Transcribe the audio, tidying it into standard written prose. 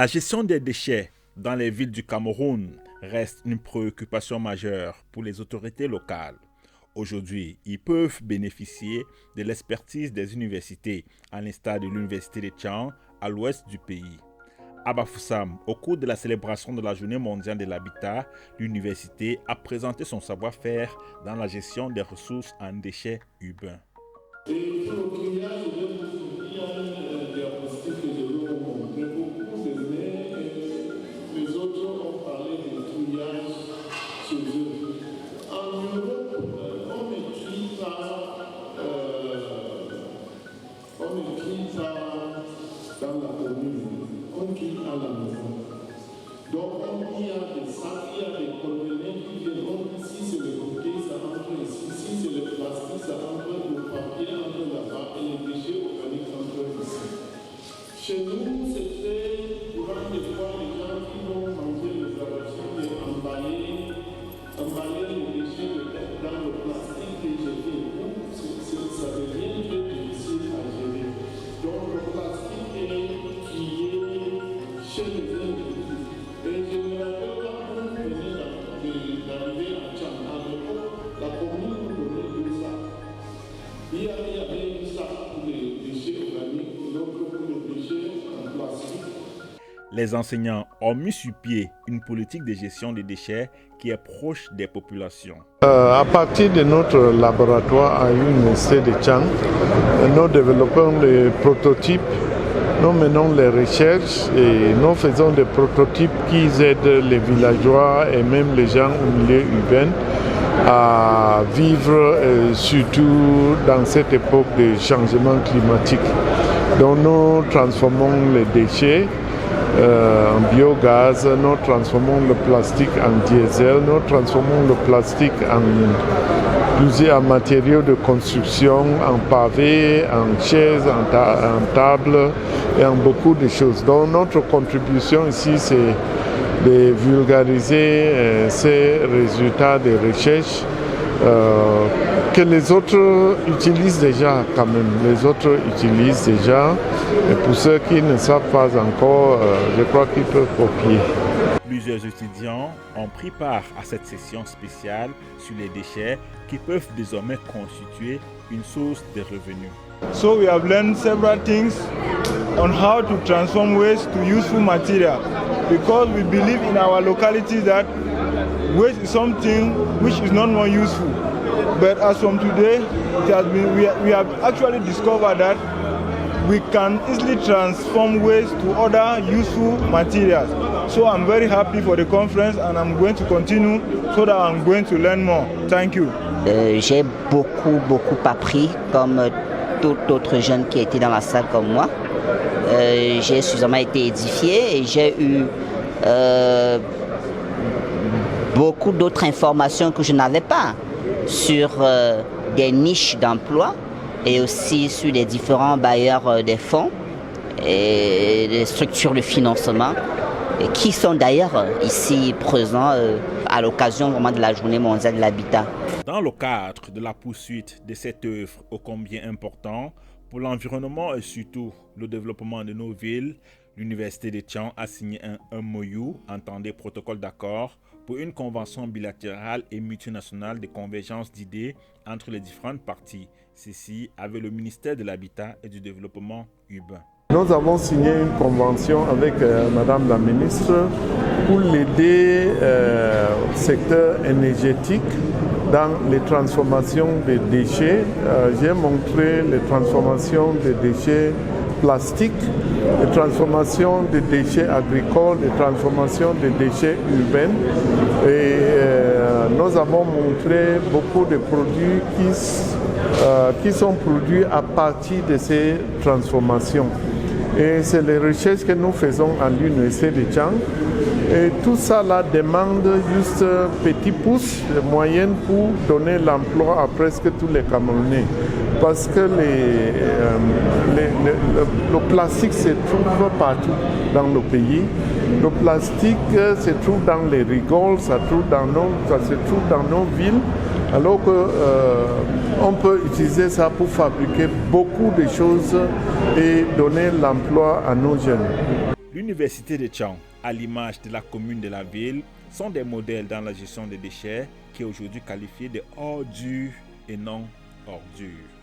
La gestion des déchets dans les villes du Cameroun reste une préoccupation majeure pour les autorités locales. Aujourd'hui, ils peuvent bénéficier de l'expertise des universités, à l'instar de l'université de Tian, à l'ouest du pays. À Bafoussam, au cours de la célébration de la Journée mondiale de l'habitat, l'université a présenté son savoir-faire dans la gestion des ressources en déchets urbains. Donc, il y a des sacs, il y a des conteneurs qui viennent. Donc, ici, c'est le bouteille, ça entre ici. Ici, c'est le plastique, ça entre le papier, entre là-bas, et les déchets organiques entre ici. Chez nous, c'est très courant de voir les gens qui vont manger les arachides et emballer les déchets dans le plastique et jeter. Ça devient très difficile à gérer. Donc, le plastique est trié chez les individus. Et je me rappelle quand on venait d'arriver à Tchad, à l'époque, la commune nous donnait 2 sacs. Il y avait un sac pour les déchets organiques et l'autre pour les déchets en plastique. Les enseignants ont mis sur pied une politique de gestion des déchets qui est proche des populations. À partir de notre laboratoire à l'université de Tchad, nous développons des prototypes. Nous menons les recherches et nous faisons des prototypes qui aident les villageois et même les gens au milieu urbain à vivre, surtout dans cette époque de changement climatique. Donc nous transformons les déchets en biogaz, nous transformons le plastique en diesel, nous transformons le plastique en plusieurs matériaux de construction, en pavés, en chaises, en tables et en beaucoup de choses. Donc notre contribution ici, c'est de vulgariser ces résultats de recherche que les autres utilisent déjà quand même. Les autres utilisent déjà. Et pour ceux qui ne savent pas encore, je crois qu'ils peuvent copier. Plusieurs étudiants ont pris part à cette session spéciale sur les déchets qui peuvent désormais constituer une source de revenus. So we have learned several things on how to transform waste to useful material because we believe in our locality that waste is something which is not more useful. But as from today, we have actually discovered that we can easily transform waste to other useful materials. So I'm very happy for the conference and I'm going to continue so that I'm going to learn more. Thank you. J'ai beaucoup appris comme tout autre jeune qui était dans la salle comme moi. J'ai suffisamment été édifié et j'ai eu beaucoup d'autres informations que je n'avais pas sur des niches d'emploi et aussi sur les différents bailleurs des fonds et les structures de financement et qui sont d'ailleurs ici présents à l'occasion vraiment de la Journée mondiale de l'habitat. Dans le cadre de la poursuite de cette œuvre ô combien importante pour l'environnement et surtout le développement de nos villes, l'Université de Tian a signé un MOU, entendez protocole d'accord, pour une convention bilatérale et multinationale de convergence d'idées entre les différentes parties, ceci avec le ministère de l'Habitat et du Développement urbain. Nous avons signé une convention avec Madame la ministre pour l'aider au secteur énergétique dans les transformations des déchets. J'ai montré les transformations des déchets plastiques, les transformations des déchets agricoles, les transformations des déchets urbains. Et nous avons montré beaucoup de produits qui sont produits à partir de ces transformations. Et c'est les recherches que nous faisons à l'Université de Tian. Et tout ça là demande juste petit pouce, moyens pour donner l'emploi à presque tous les Camerounais. Parce que le plastique se trouve partout dans le pays. Le plastique se trouve dans les rigoles, ça se trouve dans nos villes. Alors qu'on peut utiliser ça pour fabriquer beaucoup de choses et donner l'emploi à nos jeunes. L'université de Tchang, à l'image de la commune de la ville, sont des modèles dans la gestion des déchets qui est aujourd'hui qualifiée de ordures et non ordures.